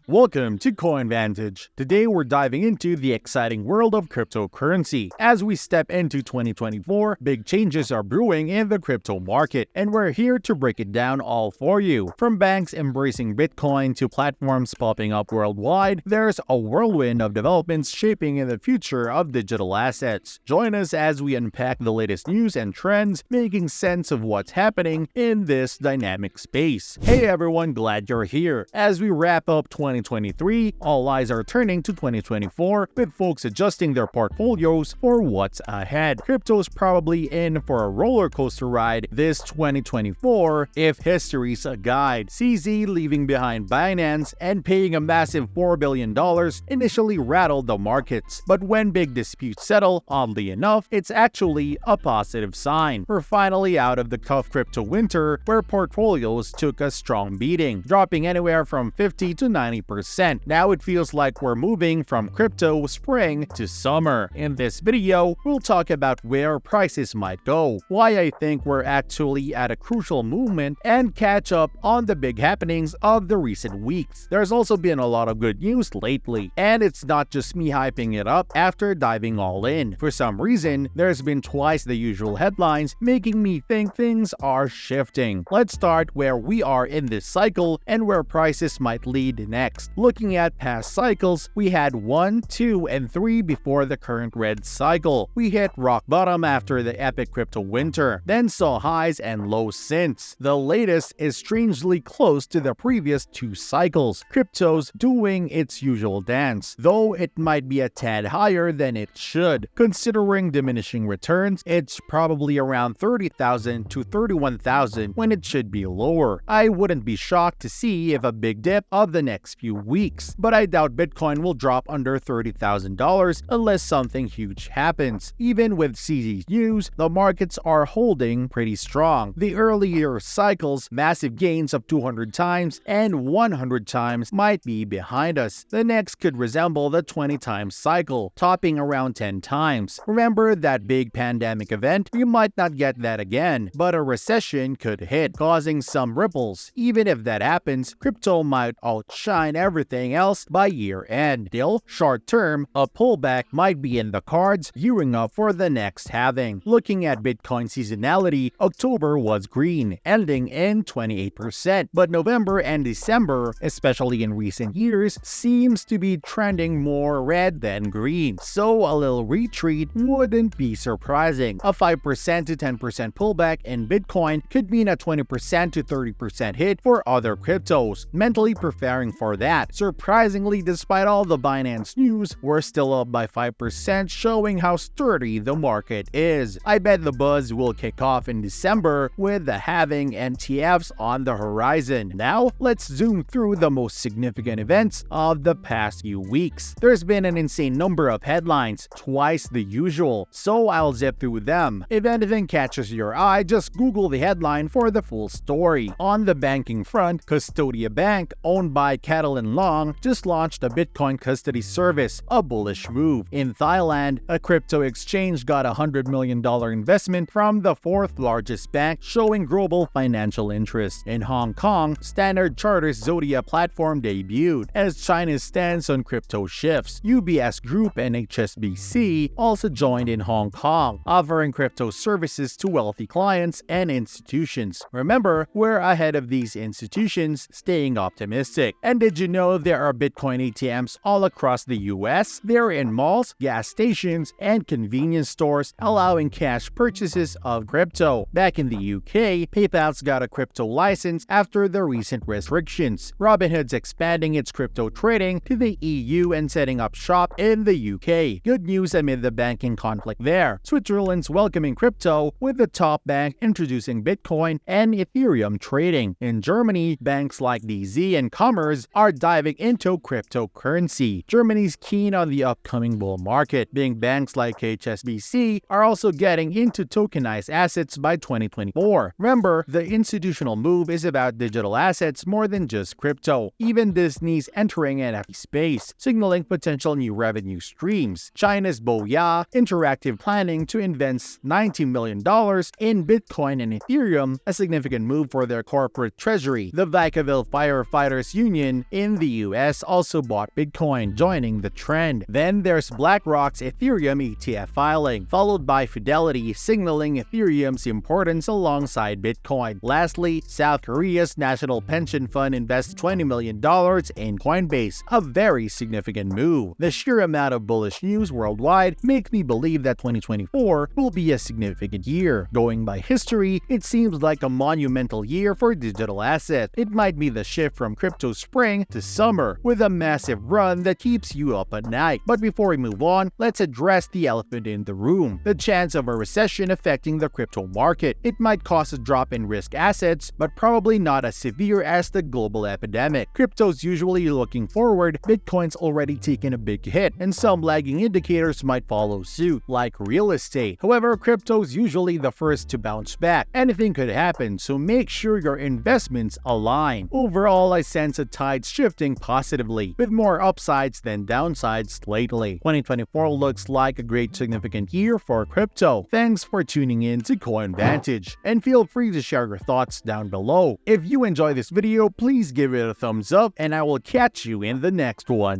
Welcome to Coin Vantage. Today we're diving into the exciting world of cryptocurrency. As we step into 2024, big changes are brewing in the crypto market, and we're here to break it down all for you. From banks embracing Bitcoin to platforms popping up worldwide, there's a whirlwind of developments shaping in the future of digital assets. Join us as we unpack the latest news and trends, making sense of what's happening in this dynamic space. Hey everyone, glad you're here. As we wrap up 2023, all eyes are turning to 2024, with folks adjusting their portfolios for what's ahead. Crypto's probably in for a roller coaster ride this 2024 if history's a guide. CZ leaving behind Binance and paying a massive $4 billion initially rattled the markets, but when big disputes settle, oddly enough, it's actually a positive sign. We're finally out of the tough crypto winter where portfolios took a strong beating, dropping anywhere from 50 to 90%. Now it feels like we're moving from crypto spring to summer. In this video, we'll talk about where prices might go, why I think we're actually at a crucial movement, and catch up on the big happenings of the recent weeks. There's also been a lot of good news lately, and it's not just me hyping it up after diving all in. For some reason, there's been twice the usual headlines, making me think things are shifting. Let's start where we are in this cycle and where prices might lead next. Looking at past cycles, we had 1, 2, and 3 before the current red cycle. We hit rock bottom after the epic crypto winter, then saw highs and lows since. The latest is strangely close to the previous 2 cycles. Crypto's doing its usual dance, though it might be a tad higher than it should. Considering diminishing returns, it's probably around 30,000 to 31,000 when it should be lower. I wouldn't be shocked to see if a big dip of the next few weeks, but I doubt Bitcoin will drop under $30,000 unless something huge happens. Even with CZ's news, the markets are holding pretty strong. The earlier cycles, massive gains of 200 times and 100 times might be behind us. The next could resemble the 20 times cycle, topping around 10 times. Remember that big pandemic event? You might not get that again, but a recession could hit, causing some ripples. Even if that happens, crypto might outshine everything else by year end. Still, short term, a pullback might be in the cards, gearing up for the next halving. Looking at Bitcoin seasonality, October was green, ending in 28%, but November and December, especially in recent years, seems to be trending more red than green. So a little retreat wouldn't be surprising. A 5% to 10% pullback in Bitcoin could mean a 20% to 30% hit for other cryptos. Mentally preparing for that. Surprisingly, despite all the Binance news, we're still up by 5%, showing how sturdy the market is. I bet the buzz will kick off in December with the halving and ETFs on the horizon. Now, let's zoom through the most significant events of the past few weeks. There's been an insane number of headlines, twice the usual, so I'll zip through them. If anything catches your eye, just Google the headline for the full story. On the banking front, Custodia Bank, owned by Cattle and Long, just launched a Bitcoin custody service, a bullish move. In Thailand, a crypto exchange got a $100 million investment from the 4th largest bank, showing global financial interest. In Hong Kong, Standard Chartered's Zodia platform debuted. As China's stance on crypto shifts, UBS Group and HSBC also joined in Hong Kong, offering crypto services to wealthy clients and institutions. Remember, we're ahead of these institutions, staying optimistic. And did you know there are Bitcoin ATMs all across the US? They're in malls, gas stations, and convenience stores, allowing cash purchases of crypto. Back in the UK, PayPal's got a crypto license after the recent restrictions. Robinhood's expanding its crypto trading to the EU and setting up shop in the UK. Good news amid the banking conflict there. Switzerland's welcoming crypto, with the top bank introducing Bitcoin and Ethereum trading. In Germany, banks like DZ and Commerce are diving into cryptocurrency. Germany's keen on the upcoming bull market. Big banks like HSBC are also getting into tokenized assets by 2024. Remember, the institutional move is about digital assets more than just crypto. Even Disney's entering NFT space, signaling potential new revenue streams. China's Boya Interactive planning to invest $90 million in Bitcoin and Ethereum, a significant move for their corporate treasury. The Vacaville Firefighters Union in the US also bought Bitcoin, joining the trend. Then there's BlackRock's Ethereum ETF filing, followed by Fidelity signaling Ethereum's importance alongside Bitcoin. Lastly, South Korea's National Pension Fund invests $20 million in Coinbase, a very significant move. The sheer amount of bullish news worldwide make me believe that 2024 will be a significant year. Going by history, it seems like a monumental year for digital assets. It might be the shift from crypto spring to summer, with a massive run that keeps you up at night. But before we move on, let's address the elephant in the room: the chance of a recession affecting the crypto market. It might cause a drop in risk assets, but probably not as severe as the global epidemic. Crypto's usually looking forward, Bitcoin's already taken a big hit, and some lagging indicators might follow suit, like real estate. However, crypto's usually the first to bounce back. Anything could happen, so make sure your investments align. Overall, I sense a tide shifting positively, with more upsides than downsides lately. 2024 looks like a great significant year for crypto. Thanks for tuning in to Coin Vantage, and feel free to share your thoughts down below. If you enjoy this video, please give it a thumbs up, and I will catch you in the next one.